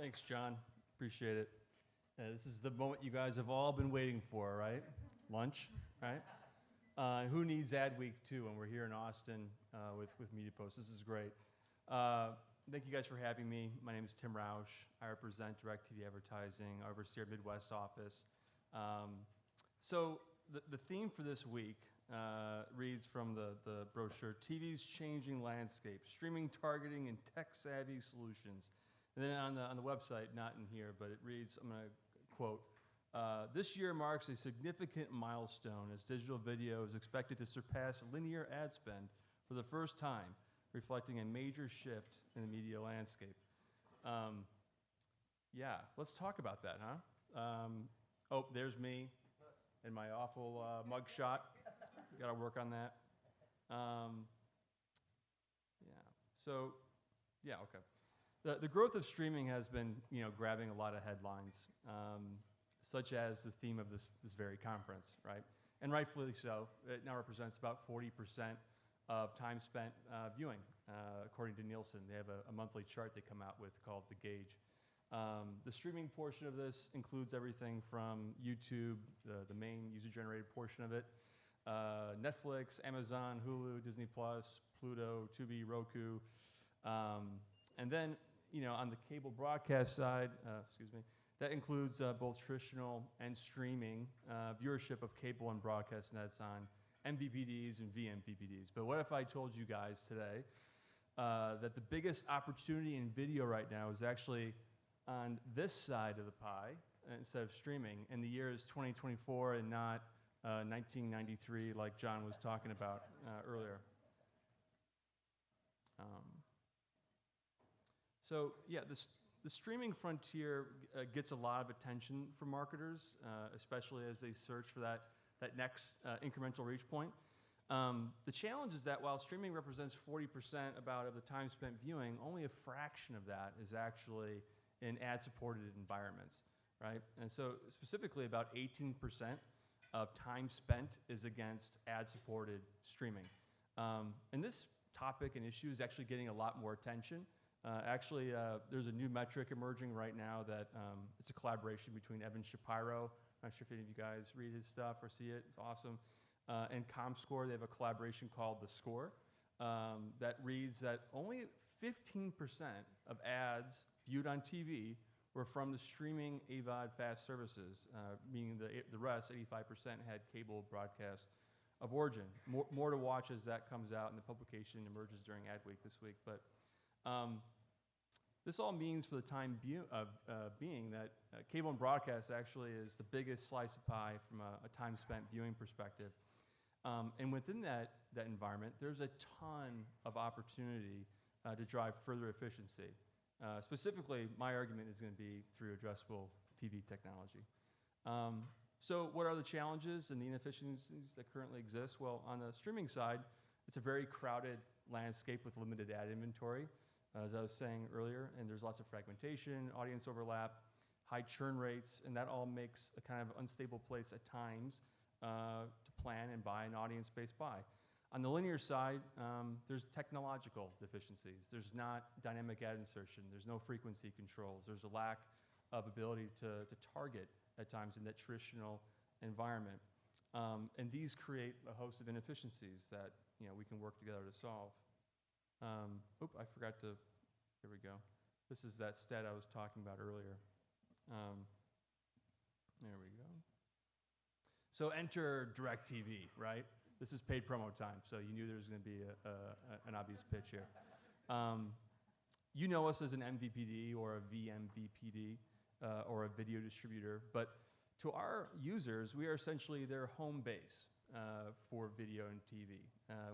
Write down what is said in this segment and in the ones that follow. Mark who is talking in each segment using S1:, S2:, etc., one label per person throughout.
S1: Thanks, John. Appreciate it. This is the moment you guys have all been waiting for, right? Lunch, right? Who needs Ad Week 2 when we're here in Austin with Media Post? This is great. Thank you guys for having me. My name is Tim Rausch. I represent DIRECTV Advertising. I oversee our Midwest office. So the theme for this week reads from the brochure, TV's Changing Landscape, Streaming, Targeting, and Tech-Savvy Solutions. And then on the website, not in here, but it reads, I'm going to quote, this year marks a significant milestone as digital video is expected to surpass linear ad spend for the first time, reflecting a major shift in the media landscape. Yeah, let's talk about that, huh? Oh, there's me and my awful mug shot. Got to work on that. Okay. The growth of streaming has been, grabbing a lot of headlines, such as the theme of this very conference, right? And rightfully so. It now represents about 40% of time spent viewing, according to Nielsen. They have a monthly chart they come out with called The Gauge. The streaming portion of this includes everything from YouTube, the main user-generated portion of it, Netflix, Amazon, Hulu, Disney+, Pluto, Tubi, Roku, and then, on the cable broadcast side, that includes both traditional and streaming viewership of cable and broadcast nets on MVPDs and vMVPDs. But what if I told you guys today that the biggest opportunity in video right now is actually on this side of the pie instead of streaming, and the year is 2024 and not 1993 like John was talking about earlier. The streaming frontier gets a lot of attention from marketers, especially as they search for that next incremental reach point. The challenge is that while streaming represents 40% about of the time spent viewing, only a fraction of that is actually in ad-supported environments, right? And so specifically about 18% of time spent is against ad-supported streaming. And this topic and issue is actually getting a lot more attention. There's a new metric emerging right now that it's a collaboration between Evan Shapiro. I'm not sure if any of you guys read his stuff or see it. It's awesome. And ComScore, they have a collaboration called The Score that reads that only 15% of ads viewed on TV were from the streaming AVOD fast services, meaning the rest, 85%, had cable broadcast of origin. More to watch as that comes out and the publication emerges during Ad Week this week. But this all means for the time being that cable and broadcast actually is the biggest slice of pie from a time spent viewing perspective. And within that environment, there's a ton of opportunity to drive further efficiency. Specifically, my argument is going to be through addressable TV technology. So what are the challenges and the inefficiencies that currently exist? Well, on the streaming side, it's a very crowded landscape with limited ad inventory, as I was saying earlier, and there's lots of fragmentation, audience overlap, high churn rates, and that all makes a kind of unstable place at times to plan and buy an audience-based buy. On the linear side, there's technological deficiencies. There's not dynamic ad insertion. There's no frequency controls. There's a lack of ability to target at times in that traditional environment. And these create a host of inefficiencies that we can work together to solve. I forgot to, here we go. This is that stat I was talking about earlier. There we go. So enter DIRECTV, right? This is paid promo time, so you knew there was going to be an obvious pitch here. You know us as an MVPD or a vMVPD or a video distributor, but to our users, we are essentially their home base for video and TV.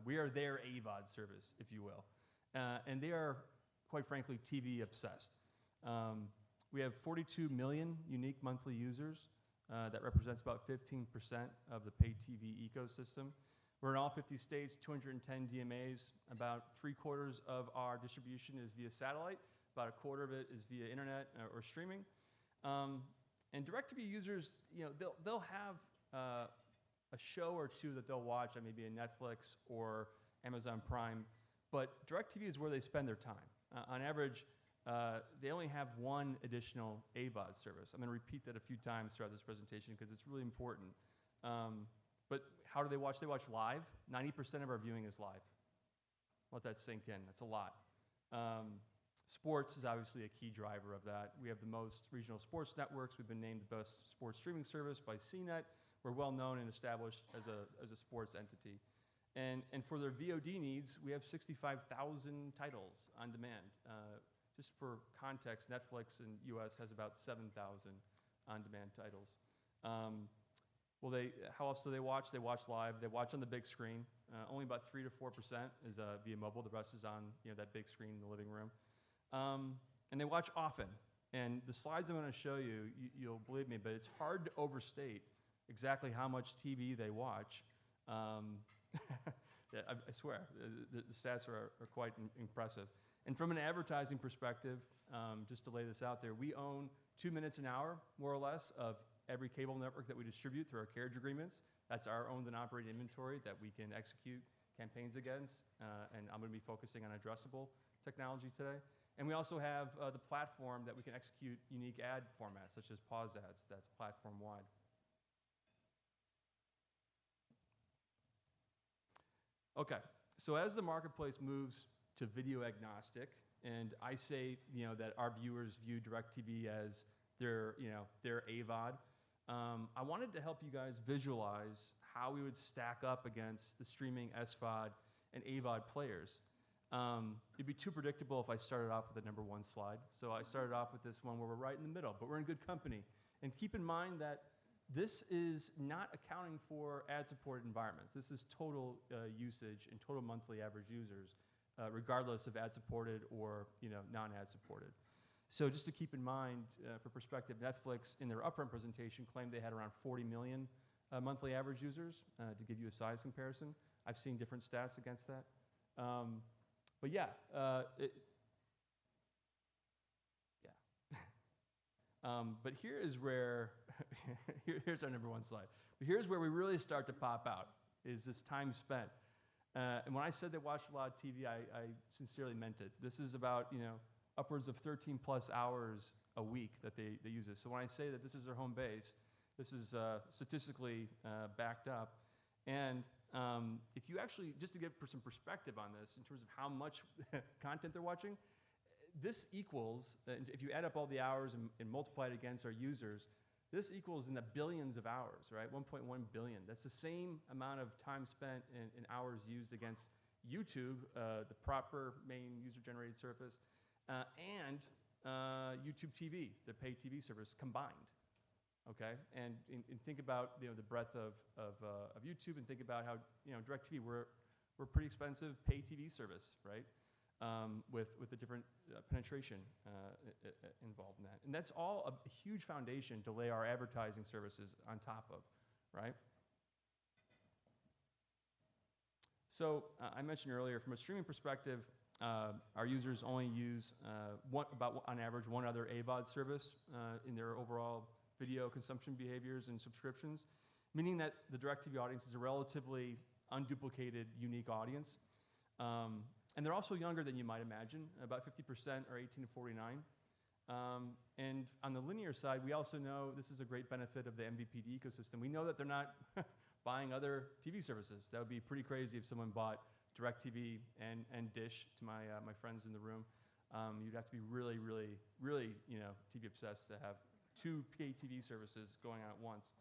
S1: We are their AVOD service, if you will. And they are, quite frankly, TV obsessed. We have 42 million unique monthly users. That represents about 15% of the paid TV ecosystem. We're in all 50 states, 210 DMAs. About 3/4 of our distribution is via satellite. About 1/4 of it is via internet or streaming. And DIRECTV users, they'll have a show or two that they'll watch on maybe a Netflix or Amazon Prime, but DIRECTV is where they spend their time. On average, they only have one additional AVOD service. I'm going to repeat that a few times throughout this presentation because it's really important. But how do they watch? They watch live. 90% of our viewing is live. Let that sink in. That's a lot. Sports is obviously a key driver of that. We have the most regional sports networks. We've been named the best sports streaming service by CNET. We're well known and established as a sports entity. And for their VOD needs, we have 65,000 titles on demand. Just for context, Netflix in US has about 7,000 on-demand titles. How else do they watch? They watch live. They watch on the big screen. Only about 3 to 4% is via mobile. The rest is on that big screen in the living room. And they watch often. And the slides I'm going to show you, you'll believe me, but it's hard to overstate exactly how much TV they watch. Yeah, I swear, the stats are quite impressive. And from an advertising perspective, just to lay this out there, we own 2 minutes an hour, more or less, of every cable network that we distribute through our carriage agreements. That's our owned and operated inventory that we can execute campaigns against. And I'm going to be focusing on addressable technology today. And we also have the platform that we can execute unique ad formats, such as pause ads. That's platform-wide. Okay, so as the marketplace moves to video agnostic, and I say that our viewers view DIRECTV as their AVOD, I wanted to help you guys visualize how we would stack up against the streaming SVOD and AVOD players. It'd be too predictable if I started off with the number one slide. So I started off with this one where we're right in the middle, but we're in good company. And keep in mind that this is not accounting for ad-supported environments. This is total usage and total monthly average users, regardless of ad-supported or non-ad-supported. So just to keep in mind, for perspective, Netflix in their upfront presentation claimed they had around 40 million monthly average users, to give you a size comparison. I've seen different stats against that. But yeah, but here is where, here's our number one slide. But here's where we really start to pop out, is this time spent. And when I said they watched a lot of TV, I sincerely meant it. This is about, upwards of 13 plus hours a week that they use this. So when I say that this is their home base, this is statistically backed up. And if you actually, just to give some perspective on this, in terms of how much content they're watching, this equals, if you add up all the hours and multiply it against our users, this equals in the billions of hours, right? 1.1 billion. That's the same amount of time spent in hours used against YouTube, the proper main user-generated service, and YouTube TV, the paid TV service, combined. Okay, and think about the breadth of YouTube, and think about how DIRECTV, we're pretty expensive paid TV service, right? With the different penetration involved in that, and that's all a huge foundation to lay our advertising services on top of, right? So I mentioned earlier, from a streaming perspective, our users only use about on average one other AVOD service in their overall video consumption behaviors and subscriptions, meaning that the DIRECTV audience is a relatively unduplicated, unique audience. And they're also younger than you might imagine. About 50% are 18 to 49. And on the linear side, we also know this is a great benefit of the MVPD ecosystem. We know that they're not buying other TV services. That would be pretty crazy if someone bought DIRECTV and Dish, to my friends in the room. You'd have to be really, really, really TV obsessed to have two paid TV services going on at once.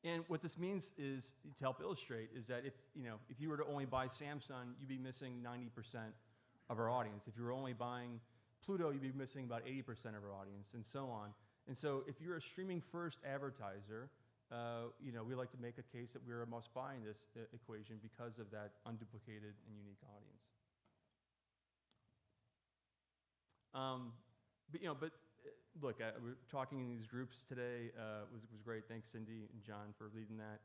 S1: And what this means is, to help illustrate, is that if you were to only buy Samsung, you'd be missing 90% of our audience. If you were only buying Pluto, you'd be missing about 80% of our audience, and so on. And so if you're a streaming first advertiser, we like to make a case that we're a must buy in this equation because of that unduplicated and unique audience. But look, we're talking in these groups today was great. Thanks, Cindy and John, for leading that.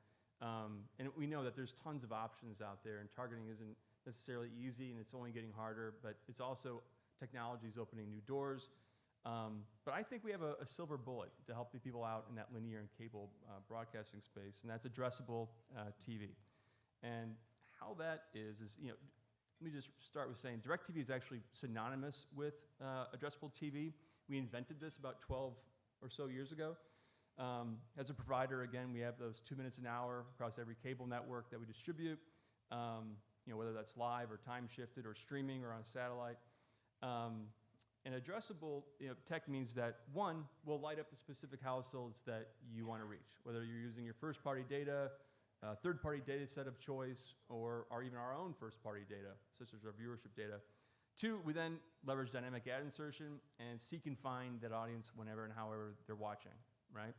S1: And we know that there's tons of options out there, and targeting isn't necessarily easy, and it's only getting harder, but it's also technology's opening new doors. But I think we have a silver bullet to help the people out in that linear and cable broadcasting space, and that's addressable TV. And how that is let me just start with saying DIRECTV is actually synonymous with addressable TV. We invented this about 12 or so years ago. As a provider, again, we have those 2 minutes an hour across every cable network that we distribute, whether that's live or time shifted or streaming or on satellite. And addressable tech means that, one, we'll light up the specific households that you want to reach, whether you're using your first-party data, third-party data set of choice, or even our own first-party data, such as our viewership data. Two, we then leverage dynamic ad insertion and seek and find that audience whenever and however they're watching, right?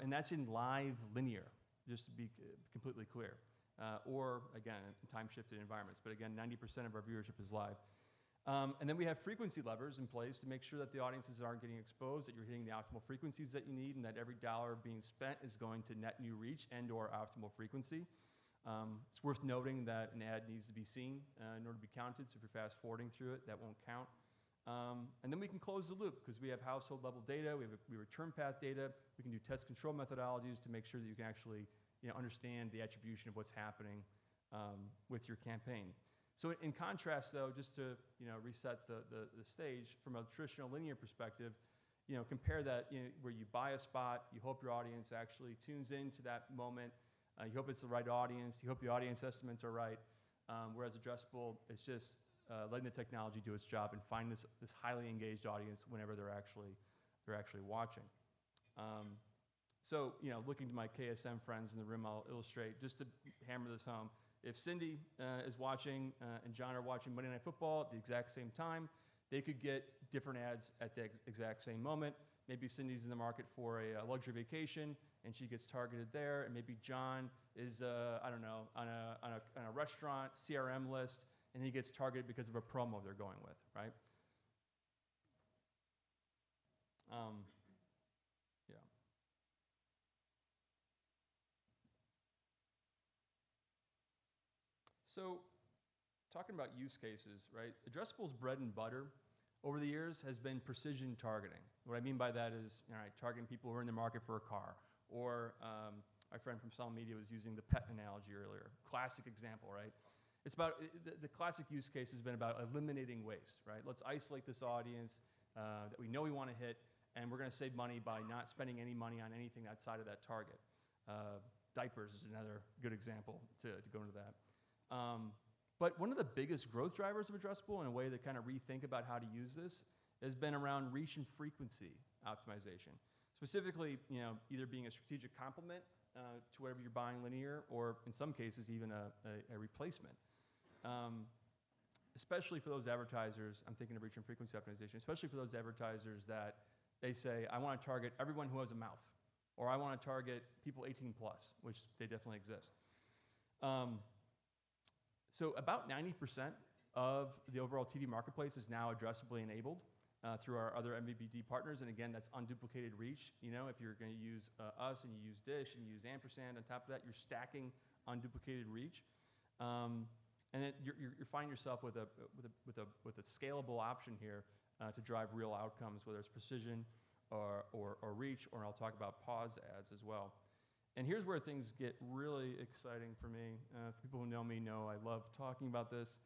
S1: And that's in live linear, just to be completely clear. Or, again, in time-shifted environments. But again, 90% of our viewership is live. And then we have frequency levers in place to make sure that the audiences aren't getting exposed, that you're hitting the optimal frequencies that you need, and that every dollar being spent is going to net new reach and or optimal frequency. It's worth noting that an ad needs to be seen in order to be counted, so if you're fast forwarding through it, that won't count. And then we can close the loop because we have household level data, we return path data, we can do test control methodologies to make sure that you can actually understand the attribution of what's happening with your campaign. So in contrast, though, just to reset the stage from a traditional linear perspective, compare that where you buy a spot, you hope your audience actually tunes into that moment, you hope it's the right audience, you hope the audience estimates are right, whereas addressable, it's just letting the technology do its job and find this highly engaged audience whenever they're actually watching. So looking to my KSM friends in the room, I'll illustrate just to hammer this home. If Cindy is watching and John are watching Monday Night Football at the exact same time, they could get different ads at the exact same moment. Maybe Cindy's in the market for a luxury vacation and she gets targeted there, and maybe John is on a restaurant CRM list and he gets targeted because of a promo they're going with, right? So, talking about use cases, right? Addressable's bread and butter over the years has been precision targeting. What I mean by that is, targeting people who are in the market for a car. Or my friend from Solid Media was using the pet analogy earlier. Classic example, right? It's about, the classic use case has been about eliminating waste, right? Let's isolate this audience that we know we want to hit, and we're going to save money by not spending any money on anything outside of that target. Diapers is another good example to go into that. But one of the biggest growth drivers of addressable, in a way to kind of rethink about how to use this, has been around reach and frequency optimization. Specifically, either being a strategic complement to whatever you're buying linear, or in some cases even a replacement. Especially for those advertisers, I'm thinking of reach and frequency optimization, especially for those advertisers that they say, I want to target everyone who has a mouth, or I want to target people 18 plus, which they definitely exist. So about 90% of the overall TV marketplace is now addressably enabled through our other MVPD partners, and again, that's unduplicated reach. If you're going to use us and you use Dish and you use Ampersand on top of that, you're stacking unduplicated reach, and then you find yourself with a scalable option here to drive real outcomes, whether it's precision or reach, or I'll talk about pause ads as well. And here's where things get really exciting for me. People who know me know I love talking about this.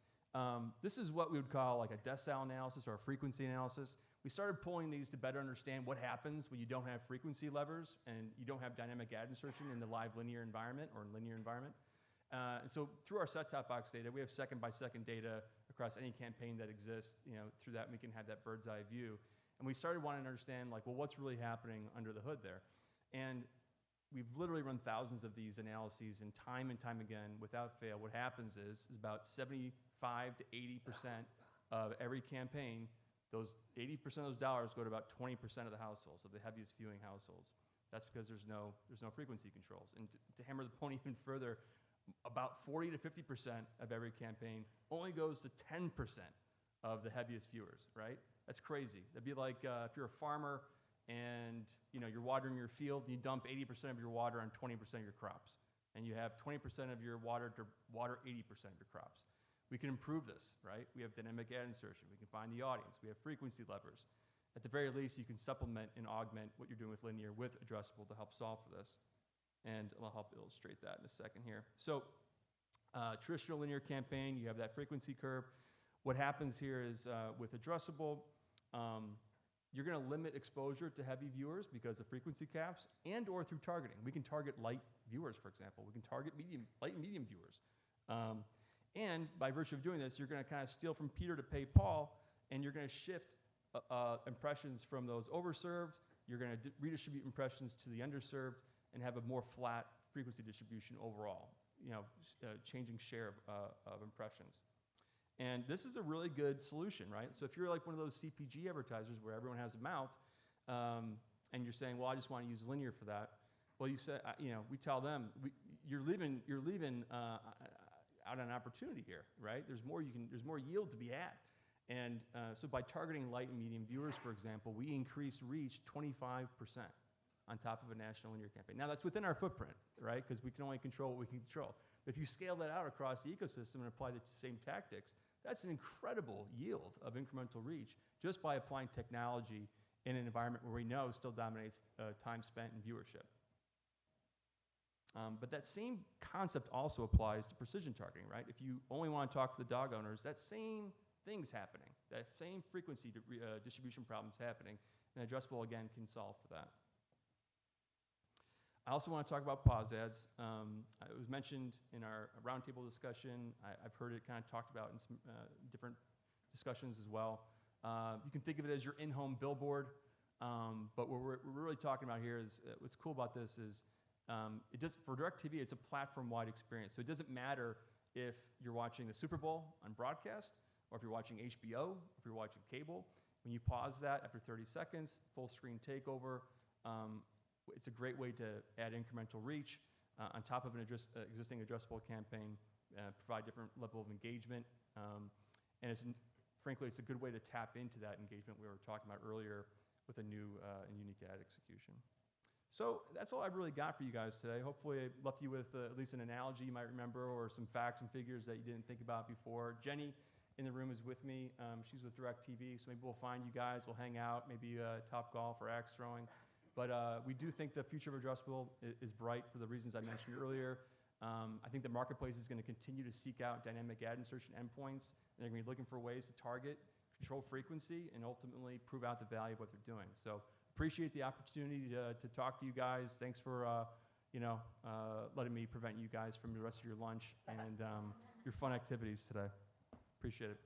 S1: This is what we would call like a decile analysis or a frequency analysis. We started pulling these to better understand what happens when you don't have frequency levers and you don't have dynamic ad insertion in the live linear environment or in linear environment. And so through our set-top box data, we have second-by-second data across any campaign that exists. Through that, we can have that bird's eye view. And we started wanting to understand, what's really happening under the hood there? And we've literally run thousands of these analyses, and time again, without fail, what happens is about 75 to 80% of every campaign, those 80% of those dollars go to about 20% of the households, of the heaviest viewing households. That's because there's no frequency controls. And to hammer the point even further, about 40 to 50% of every campaign only goes to 10% of the heaviest viewers, right? That's crazy. That'd be like if you're a farmer and you're watering your field, and you dump 80% of your water on 20% of your crops, and you have 20% of your water to water 80% of your crops. We can improve this, right? We have dynamic ad insertion. We can find the audience. We have frequency levers. At the very least, you can supplement and augment what you're doing with linear with addressable to help solve for this. And I'll help illustrate that in a second here. So Traditional linear campaign, you have that frequency curve. What happens here is with addressable, you're going to limit exposure to heavy viewers because of frequency caps and or through targeting. We can target light viewers, for example. We can target light and medium viewers. And by virtue of doing this, you're going to kind of steal from Peter to pay Paul, and you're going to shift impressions from those overserved. You're going to redistribute impressions to the underserved and have a more flat frequency distribution overall, changing share of impressions. And this is a really good solution, right? So if you're like one of those CPG advertisers where everyone has a mouth, and you're saying, well, I just want to use linear for that. Well, you said, we tell them, you're leaving out an opportunity here, right? There's more yield to be had. And so by targeting light and medium viewers, for example, we increase reach 25% on top of a national linear campaign. Now that's within our footprint, right? Because we can only control what we can control. But if you scale that out across the ecosystem and apply the same tactics, that's an incredible yield of incremental reach just by applying technology in an environment where we know still dominates time spent in viewership. But that same concept also applies to precision targeting, right? If you only want to talk to the dog owners, that same thing's happening. That same frequency distribution problem's happening, and addressable, again, can solve for that. I also want to talk about pause ads. It was mentioned in our roundtable discussion. I've heard it kind of talked about in some different discussions as well. You can think of it as your in-home billboard, but what we're really talking about here is, what's cool about this is, for DIRECTV, it's a platform-wide experience. So it doesn't matter if you're watching the Super Bowl on broadcast, or if you're watching HBO, if you're watching cable. When you pause that after 30 seconds, full screen takeover, it's a great way to add incremental reach on top of an existing addressable campaign, provide different level of engagement, and frankly, it's a good way to tap into that engagement we were talking about earlier with a new and unique ad execution. So that's all I've really got for you guys today. Hopefully I left you with at least an analogy you might remember, or some facts and figures that you didn't think about before. Jenny in the room is with me. She's with DIRECTV, so maybe we'll find you guys. We'll hang out, maybe top golf or axe throwing. But we do think the future of addressable is bright for the reasons I mentioned earlier. I think the marketplace is going to continue to seek out dynamic ad insertion endpoints. They're going to be looking for ways to target, control frequency, and ultimately prove out the value of what they're doing. So appreciate the opportunity to talk to you guys. Thanks for letting me prevent you guys from the rest of your lunch and your fun activities today. Appreciate it.